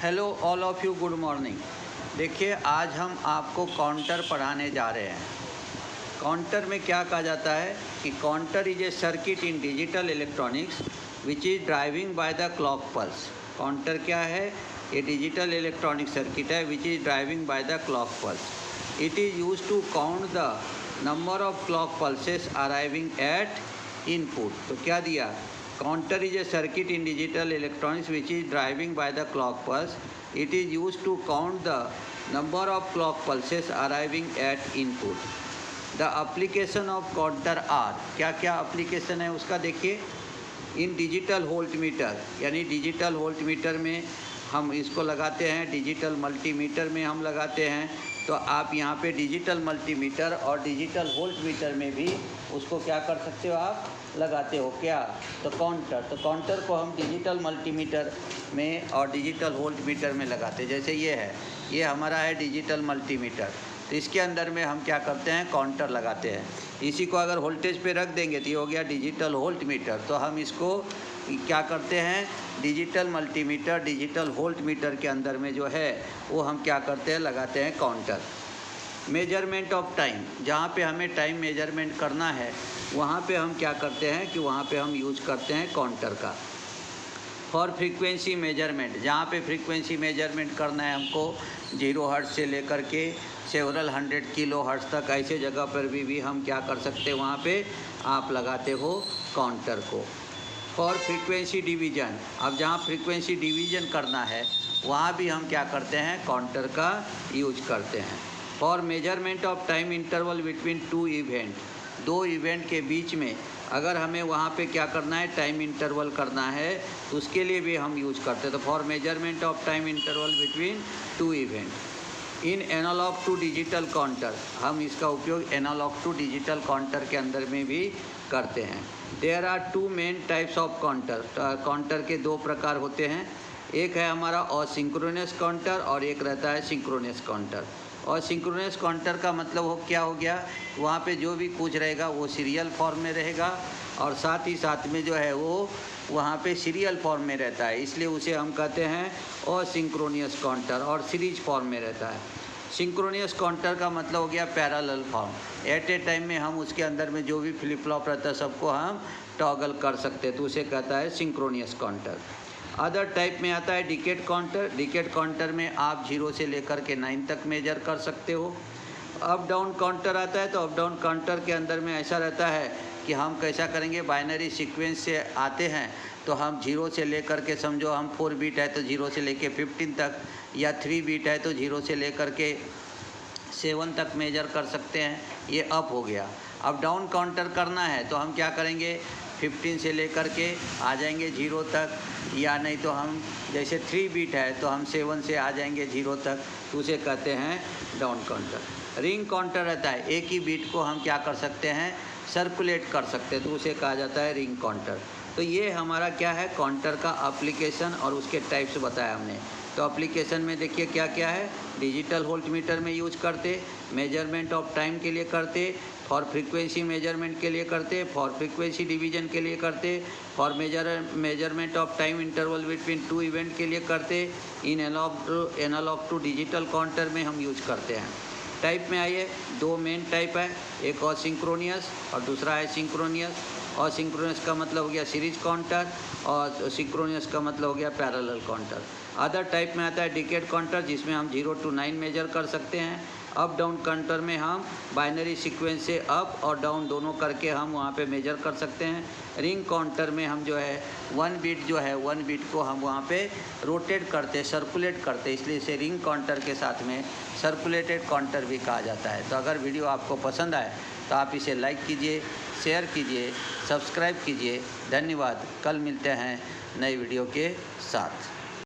Hello all of you, good morning. देखिए, आज हम आपको काउंटर पढ़ाने जा रहे हैं। काउंटर में क्या कहा जाता है कि counter is a circuit in digital electronics which is driving by the clock pulse. Counter क्या है? ये डिजिटल इलेक्ट्रॉनिक सर्किट है which is driving by the clock pulse. It is use to count the number of clock pulses arriving at input. तो क्या दिया? Counter is a circuit in digital electronics which is driving by the clock pulse. It is used to count the number of clock pulses arriving at input. The application of counter are, क्या क्या application है उसका देखिए। इन digital voltmeter, यानी digital voltmeter में हम इसको लगाते हैं, डिजिटल मल्टीमीटर में हम लगाते हैं। तो आप यहाँ पे डिजिटल मल्टीमीटर और डिजिटल वोल्टमीटर में भी उसको क्या कर सकते हो, आप लगाते हो क्या? तो काउंटर को हम डिजिटल मल्टीमीटर में और डिजिटल वोल्टमीटर में लगाते हैं। जैसे ये है, ये हमारा है डिजिटल मल्टीमीटर, तो इसके अंदर में हम क्या करते हैं, काउंटर लगाते हैं। इसी को अगर वोल्टेज पे रख देंगे तो ये हो गया डिजिटल वोल्टमीटर। तो हम इसको क्या करते हैं, डिजिटल मल्टीमीटर, डिजिटल वोल्टमीटर के अंदर में जो है वो हम क्या करते हैं, लगाते हैं काउंटर। मेजरमेंट ऑफ टाइम, जहाँ पे हमें टाइम मेजरमेंट करना है वहाँ पे हम क्या करते हैं कि वहाँ पे हम यूज करते हैं काउंटर का। फॉर फ्रीक्वेंसी मेजरमेंट, जहाँ पे फ्रीक्वेंसी मेजरमेंट करना है हमको 0 हर्ट्ज से लेकर के सेवरल 100 किलो हर्ट्ज तक, ऐसे जगह पर भी हम क्या कर सकते हैं, वहाँ पे आप लगाते हो काउंटर को। फॉर फ्रीक्वेंसी डिवीज़न, अब जहाँ फ्रीक्वेंसी डिवीज़न करना है वहाँ भी हम क्या करते हैं, काउंटर का यूज करते हैं। For measurement of time interval between 2 event, 2 event के बीच में अगर हमें वहाँ पे क्या करना है, टाइम इंटरवल करना है, तो उसके लिए भी हम यूज करते हैं। तो for measurement of time interval between 2 event. In analogue to digital counter, हम इसका उपयोग एनालॉग टू डिजिटल काउंटर के अंदर में भी करते हैं। There are 2 main types of counter. Counter के 2 प्रकार होते हैं, एक है हमारा असिंक्रोनस काउंटर और एक रहता है सिंक्रोनस काउंटर। और सिंक्रोनस काउंटर का मतलब हो क्या हो गया, वहाँ पे जो भी कुछ रहेगा वो सीरियल फॉर्म में रहेगा और साथ ही साथ में जो है वो वहाँ पे सीरियल फॉर्म में रहता है, इसलिए उसे हम कहते हैं असिंक्रोनस काउंटर, और सीरीज फॉर्म में रहता है। सिंक्रोनस काउंटर का मतलब हो गया parallel form, at a time में हम उसके अंदर में जो भी फ्लिप फ्लॉप रहता है सबको हम टॉगल कर सकते हैं, तो उसे कहता है सिंक्रोनस काउंटर। अदर टाइप में आता है डिकेड काउंटर। डिकेड काउंटर में आप 0 से लेकर के 9 तक मेजर कर सकते हो। अप डाउन काउंटर आता है, तो अप डाउन काउंटर के अंदर में ऐसा रहता है कि हम कैसा करेंगे, बाइनरी सीक्वेंस से आते हैं, तो हम 0 से लेकर के, समझो हम 4 बीट है तो 0 से लेके 15 तक, या 3 बीट है तो 0 से लेकर के 7 तक मेजर कर सकते हैं। ये अप हो गया। अब डाउन काउंटर करना है तो हम क्या करेंगे, 15 से लेकर के आ जाएंगे 0 तक, या नहीं तो हम जैसे 3 बीट है तो हम 7 से आ जाएंगे 0 तक, तो उसे कहते हैं डाउन काउंटर। रिंग काउंटर रहता है, एक ही बीट को हम क्या कर सकते हैं, सर्कुलेट कर सकते हैं, तो उसे कहा जाता है रिंग काउंटर। तो ये हमारा क्या है, काउंटर का एप्लीकेशन और उसके टाइप्स बताया हमने। तो एप्लीकेशन में देखिए क्या क्या है, डिजिटल वोल्टमीटर में यूज करते, मेजरमेंट ऑफ टाइम के लिए करते, फॉर फ्रीक्वेंसी मेजरमेंट के लिए करते, फॉर फ्रीक्वेंसी डिवीजन के लिए करते, for measurement of time interval between 2 event के लिए करते, इन एनालॉग टू डिजिटल काउंटर में हम यूज करते हैं। टाइप में आइए, 2 मेन टाइप है, एक असिंक्रोनियस और दूसरा है सिंक्रोनियस। असिंक्रोनियस का मतलब हो गया सीरीज काउंटर और सिंक्रोनियस का मतलब हो गया पैरेलल काउंटर। अदर टाइप में आता है डिकेड काउंटर, जिसमें हम 0 to 9 मेजर कर सकते हैं। अप डाउन काउंटर में हम बाइनरी सीक्वेंस से अप और डाउन दोनों करके हम वहाँ पे मेजर कर सकते हैं। रिंग काउंटर में हम जो है 1 बीट जो है 1 बीट को हम वहाँ पे रोटेट करते, सर्कुलेट करते, इसलिए इसे रिंग काउंटर के साथ में सर्कुलेटेड काउंटर भी कहा जाता है। तो अगर वीडियो आपको पसंद आए तो आप इसे लाइक कीजिए, शेयर कीजिए, सब्सक्राइब कीजिए। धन्यवाद। कल मिलते हैं नई वीडियो के साथ।